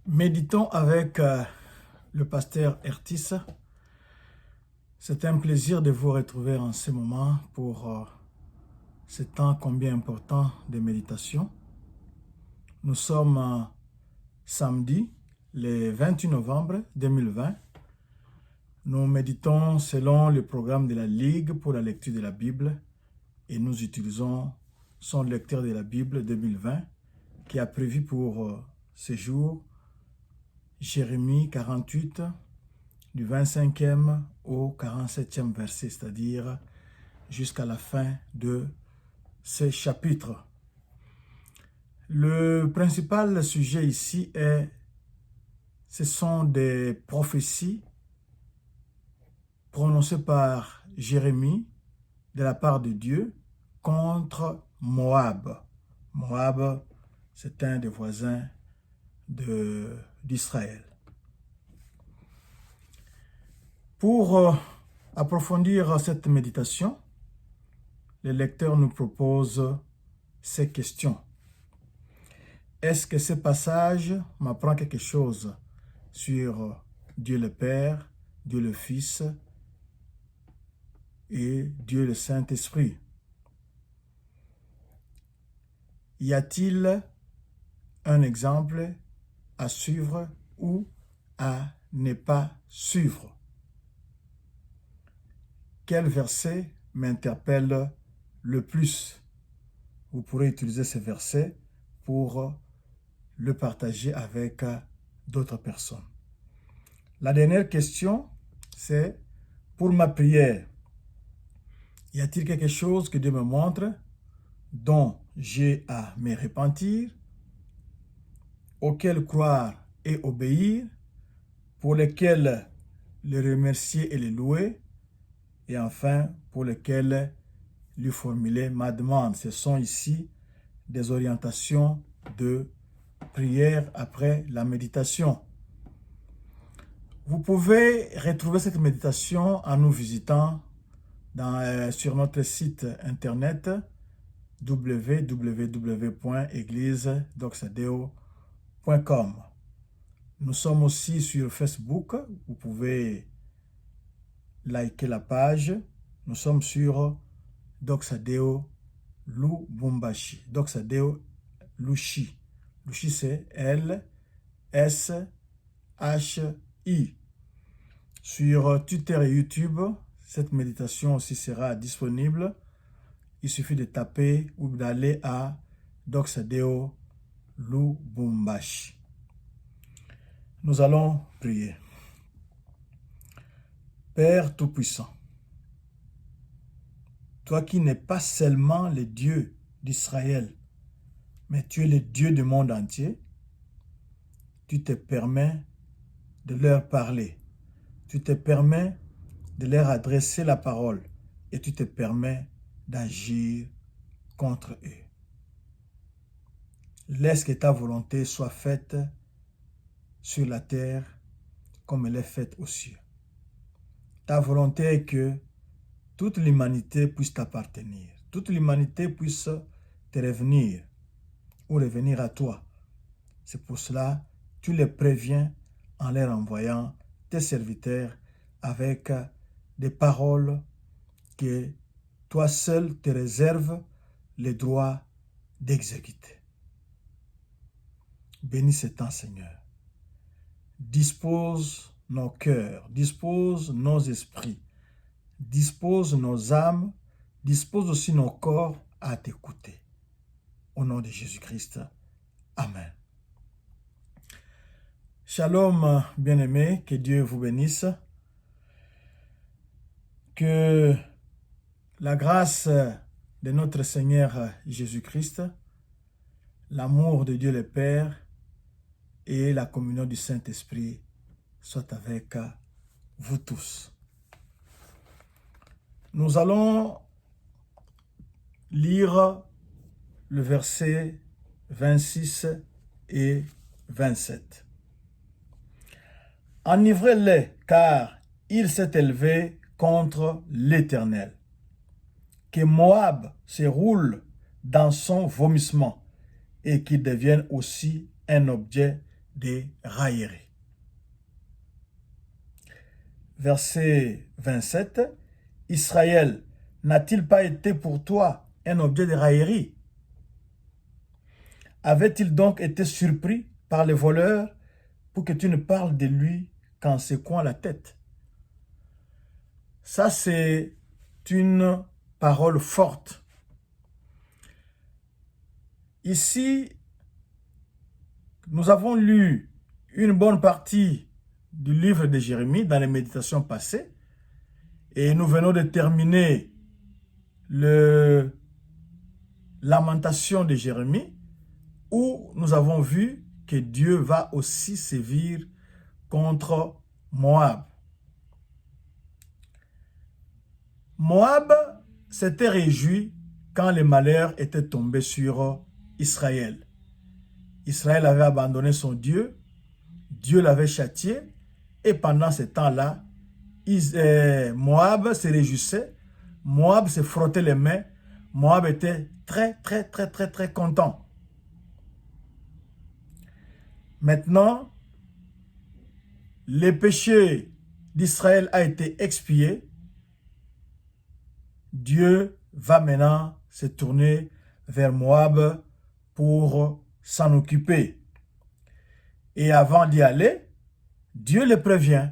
Méditons avec le pasteur Ertis. C'est un plaisir de vous retrouver en ce moment pour ce temps combien important de méditation. Nous sommes samedi, le 28 novembre 2020. Nous méditons selon le programme de la Ligue pour la lecture de la Bible et nous utilisons son lecteur de la Bible 2020 qui a prévu pour ce jour Jérémie 48, du 25e au 47e verset, c'est-à-dire jusqu'à la fin de ce chapitre. Le principal sujet ici ce sont des prophéties prononcées par Jérémie de la part de Dieu contre Moab. Moab, c'est un des voisins d'Israël. Pour approfondir cette méditation, le lecteur nous propose ces questions. Est-ce que ce passage m'apprend quelque chose sur Dieu le Père, Dieu le Fils et Dieu le Saint-Esprit? Y a-t-il un exemple à suivre ou à ne pas suivre? Quel verset m'interpelle le plus? Vous pourrez utiliser ce verset pour le partager avec d'autres personnes. La dernière question, c'est pour ma prière. Y a-t-il quelque chose que Dieu me montre dont j'ai à me repentir, auquel croire et obéir, pour lequel le remercier et le louer, et enfin pour lequel lui formuler ma demande? Ce sont ici des orientations de prière après la méditation. Vous pouvez retrouver cette méditation en nous visitant sur notre site internet www.églisedoxadeo.com. Nous sommes aussi sur Facebook. Vous pouvez liker la page. Nous sommes sur Doxadeo Lubumbashi. Doxadeo Lushi. Lushi, c'est L-S-H-I. Sur Twitter et YouTube, cette méditation aussi sera disponible. Il suffit de taper ou d'aller à Doxadeo Lubumbashi. Nous allons prier. Père Tout-Puissant, toi qui n'es pas seulement le Dieu d'Israël, mais tu es le Dieu du monde entier, tu te permets de leur parler, tu te permets de leur adresser la parole et tu te permets d'agir contre eux. Laisse que ta volonté soit faite sur la terre comme elle est faite aux cieux. Ta volonté est que toute l'humanité puisse t'appartenir, toute l'humanité puisse te revenir ou revenir à toi. C'est pour cela que tu les préviens en leur envoyant tes serviteurs avec des paroles que toi seul te réserves le droit d'exécuter. Bénis ce temps, Seigneur. Dispose nos cœurs, dispose nos esprits, dispose nos âmes, dispose aussi nos corps à t'écouter. Au nom de Jésus-Christ. Amen. Shalom, bien-aimés, que Dieu vous bénisse. Que la grâce de notre Seigneur Jésus-Christ, l'amour de Dieu le Père et la communion du Saint-Esprit soient avec vous tous. Nous allons lire le verset 26 et 27. Enivrez-les, car il s'est élevé contre l'Éternel. Que Moab se roule dans son vomissement et qu'il devienne aussi un objet des railleries. Verset 27. Israël, n'a-t-il pas été pour toi un objet de raillerie? Avait-il donc été surpris par les voleurs pour que tu ne parles de lui qu'en secouant la tête? Ça, c'est une parole forte. Ici, nous avons lu une bonne partie du livre de Jérémie dans les méditations passées et nous venons de terminer le Lamentation de Jérémie où nous avons vu que Dieu va aussi sévir contre Moab. Moab s'était réjoui quand les malheurs étaient tombés sur Israël. Israël avait abandonné son Dieu, Dieu l'avait châtié, et pendant ce temps-là, Moab se réjouissait, Moab se frottait les mains, Moab était très content. Maintenant, le péché d'Israël a été expié. Dieu va maintenant se tourner vers Moab pour s'en occuper. Et avant d'y aller, Dieu le prévient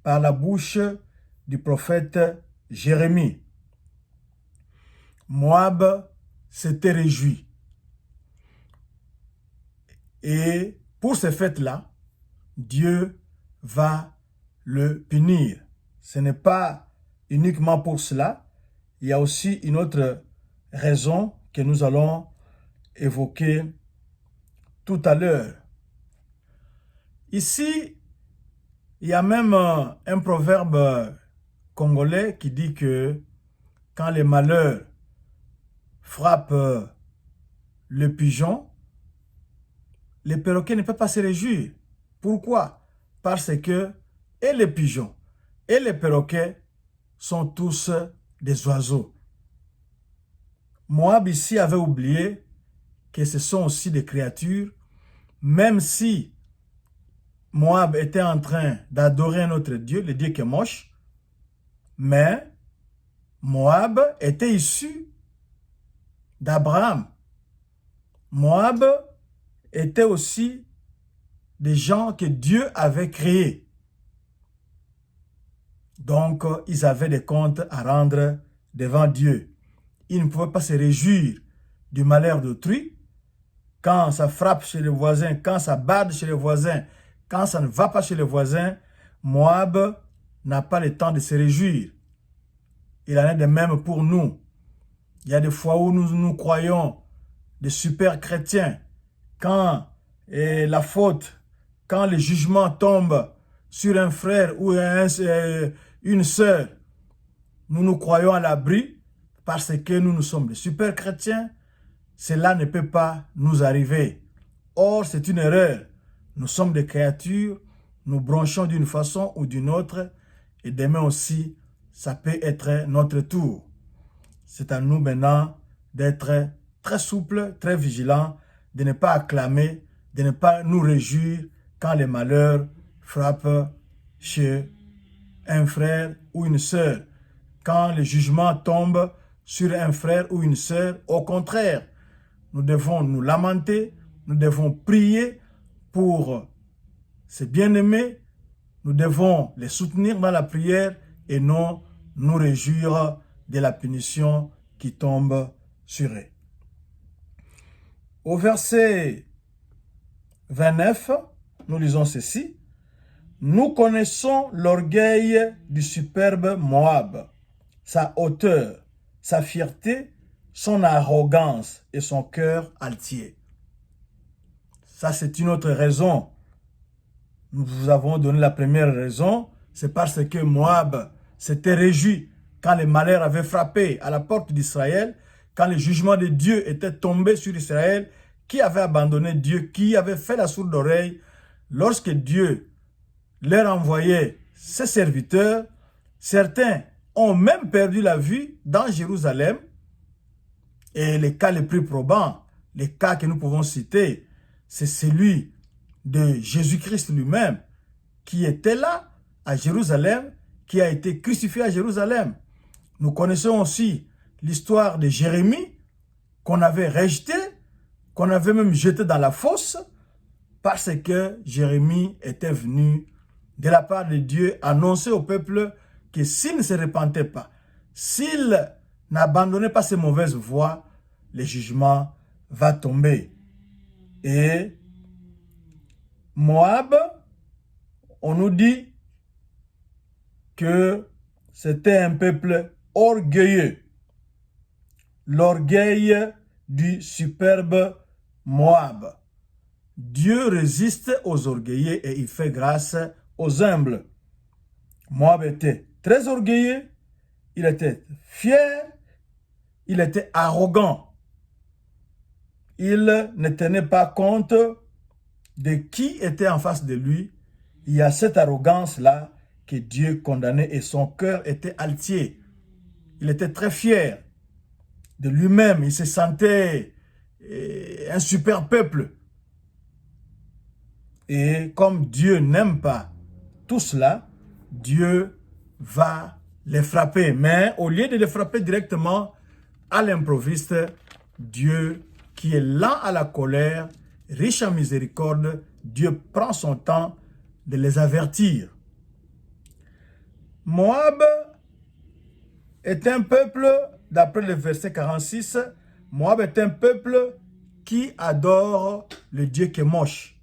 par la bouche du prophète Jérémie. Moab s'était réjoui. Et pour ce fait-là, Dieu va le punir. Ce n'est pas uniquement pour cela. Il y a aussi une autre raison que nous allons évoquer tout à l'heure. Ici, il y a même un proverbe congolais qui dit que quand les malheurs frappent le pigeon, le perroquet ne peut pas se réjouir. Pourquoi? Parce que et les pigeons et les perroquets sont tous des oiseaux. Moab ici avait oublié que ce sont aussi des créatures, même si Moab était en train d'adorer un autre Dieu, le Dieu Kemosh, mais Moab était issu d'Abraham. Moab était aussi des gens que Dieu avait créés. Donc, ils avaient des comptes à rendre devant Dieu. Ils ne pouvaient pas se réjouir du malheur d'autrui. Quand ça frappe chez les voisins, quand ça bade chez les voisins, quand ça ne va pas chez les voisins, Moab n'a pas le temps de se réjouir. Il en est de même pour nous. Il y a des fois où nous croyons des super chrétiens. Quand la faute, quand le jugement tombe sur un frère ou une sœur, nous nous croyons à l'abri parce que nous sommes des super chrétiens. Cela ne peut pas nous arriver. Or, c'est une erreur. Nous sommes des créatures, nous bronchons d'une façon ou d'une autre, et demain aussi, ça peut être notre tour. C'est à nous maintenant d'être très souples, très vigilants, de ne pas acclamer, de ne pas nous réjouir quand les malheurs frappent chez un frère ou une sœur. Quand le jugement tombe sur un frère ou une sœur, au contraire, nous devons nous lamenter, nous devons prier pour ces bien-aimés, nous devons les soutenir dans la prière et non nous réjouir de la punition qui tombe sur eux. Au verset 29, nous lisons ceci. Nous connaissons l'orgueil du superbe Moab, sa hauteur, sa fierté, son arrogance et son cœur altier. Ça, c'est une autre raison. Nous vous avons donné la première raison, c'est parce que Moab s'était réjoui quand les malheurs avaient frappé à la porte d'Israël, quand le jugement de Dieu était tombé sur Israël, qui avait abandonné Dieu, qui avait fait la sourde oreille. Lorsque Dieu leur envoyait ses serviteurs, certains ont même perdu la vie dans Jérusalem. Et les cas les plus probants, les cas que nous pouvons citer, c'est celui de Jésus-Christ lui-même, qui était là, à Jérusalem, qui a été crucifié à Jérusalem. Nous connaissons aussi l'histoire de Jérémie, qu'on avait rejeté, qu'on avait même jeté dans la fosse, parce que Jérémie était venu de la part de Dieu annoncer au peuple que s'il ne se repentait pas, s'il n'abandonnait pas ses mauvaises voies, le jugement va tomber. Et Moab, on nous dit que c'était un peuple orgueilleux. L'orgueil du superbe Moab. Dieu résiste aux orgueilleux et il fait grâce aux humbles. Moab était très orgueilleux, il était fier, il était arrogant. Il ne tenait pas compte de qui était en face de lui. Il y a cette arrogance-là que Dieu condamnait et son cœur était altier. Il était très fier de lui-même. Il se sentait un super peuple. Et comme Dieu n'aime pas tout cela, Dieu va les frapper. Mais au lieu de les frapper directement à l'improviste, Dieu qui est lent à la colère, riche en miséricorde, Dieu prend son temps de les avertir. Moab est un peuple, d'après le verset 46, Moab est un peuple qui adore le Dieu Kemosh.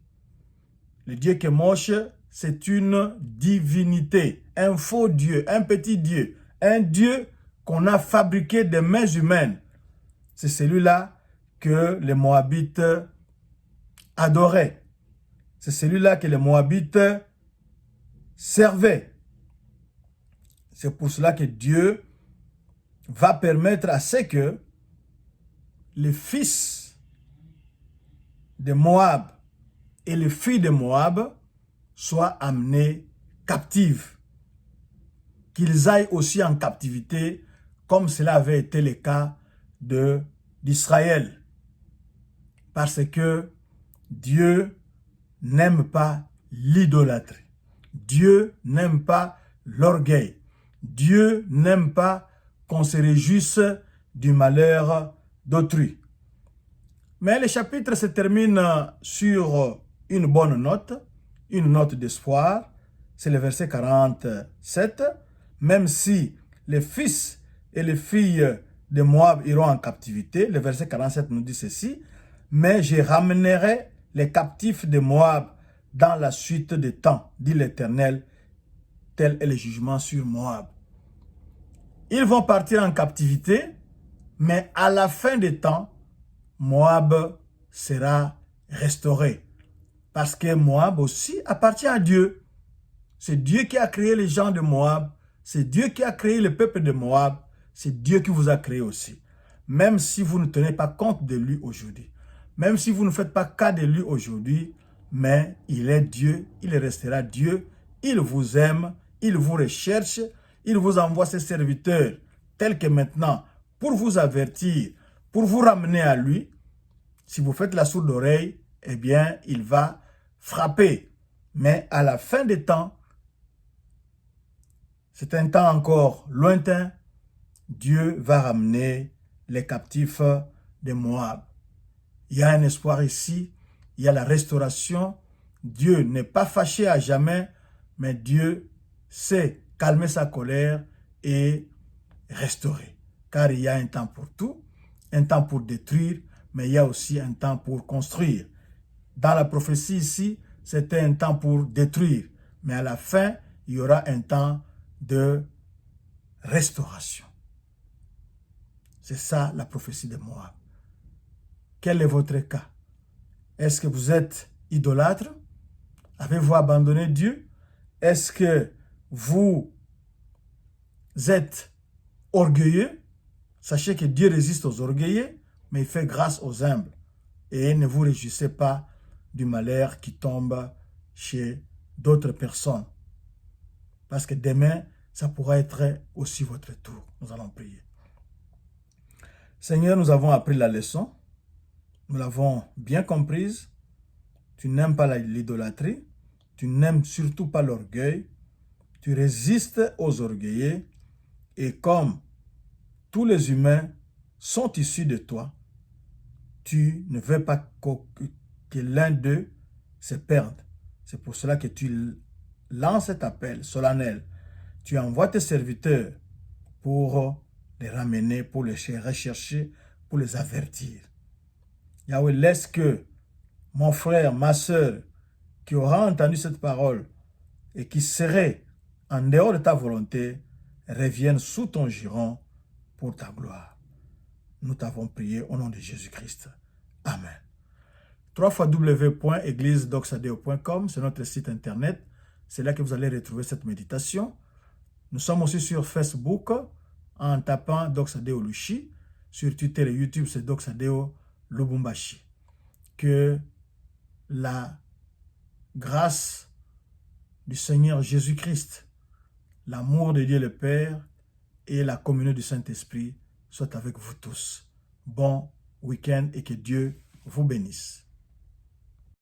Le Dieu Kemosh, c'est une divinité, un faux Dieu, un petit Dieu, un Dieu qu'on a fabriqué des mains humaines. C'est celui-là que les Moabites adoraient. C'est celui-là que les Moabites servaient. C'est pour cela que Dieu va permettre à ce que les fils de Moab et les filles de Moab soient amenés captifs. Qu'ils aillent aussi en captivité, comme cela avait été le cas d'Israël. Parce que Dieu n'aime pas l'idolâtrie. Dieu n'aime pas l'orgueil. Dieu n'aime pas qu'on se réjouisse du malheur d'autrui. Mais le chapitre se termine sur une bonne note, une note d'espoir. C'est le verset 47. Même si les fils et les filles de Moab iront en captivité, le verset 47 nous dit ceci, mais je ramènerai les captifs de Moab dans la suite des temps, dit l'Éternel, tel est le jugement sur Moab. Ils vont partir en captivité, mais à la fin des temps, Moab sera restauré. Parce que Moab aussi appartient à Dieu. C'est Dieu qui a créé les gens de Moab. C'est Dieu qui a créé le peuple de Moab. C'est Dieu qui vous a créé aussi. Même si vous ne tenez pas compte de lui aujourd'hui. Même si vous ne faites pas cas de lui aujourd'hui. Mais il est Dieu. Il restera Dieu. Il vous aime. Il vous recherche. Il vous envoie ses serviteurs. Tels que maintenant, pour vous avertir, pour vous ramener à lui. Si vous faites la sourde oreille, eh bien, il va frapper. Mais à la fin des temps, c'est un temps encore lointain, Dieu va ramener les captifs de Moab. Il y a un espoir ici, il y a la restauration. Dieu n'est pas fâché à jamais, mais Dieu sait calmer sa colère et restaurer. Car il y a un temps pour tout, un temps pour détruire, mais il y a aussi un temps pour construire. Dans la prophétie ici, c'était un temps pour détruire, mais à la fin, il y aura un temps de restauration. C'est ça la prophétie de Moab. Quel est votre cas? Est-ce que vous êtes idolâtre? Avez-vous abandonné Dieu? Est-ce que vous êtes orgueilleux? Sachez que Dieu résiste aux orgueilleux, mais il fait grâce aux humbles. Et ne vous réjouissez pas du malheur qui tombe chez d'autres personnes. Parce que demain, ça pourra être aussi votre tour. Nous allons prier. Seigneur, nous avons appris la leçon. Nous l'avons bien comprise. tu n'aimes pas l'idolâtrie, tu n'aimes surtout pas l'orgueil, tu résistes aux orgueilleux, et comme tous les humains sont issus de toi, tu ne veux pas que l'un d'eux se perde. C'est pour cela que tu lances cet appel solennel. Tu envoies tes serviteurs pour les ramener, pour les rechercher, pour les avertir. Yahweh, laisse que mon frère, ma soeur, qui aura entendu cette parole et qui serait en dehors de ta volonté, revienne sous ton giron pour ta gloire. Nous t'avons prié au nom de Jésus-Christ. Amen. www.églisedoxadeo.com, c'est notre site internet. C'est là que vous allez retrouver cette méditation. Nous sommes aussi sur Facebook en tapant Doxadeo Lushi. Sur Twitter et YouTube, c'est Doxadeo Lubumbashi. Que la grâce du Seigneur Jésus-Christ, l'amour de Dieu le Père et la communion du Saint-Esprit soient avec vous tous. Bon week-end et que Dieu vous bénisse.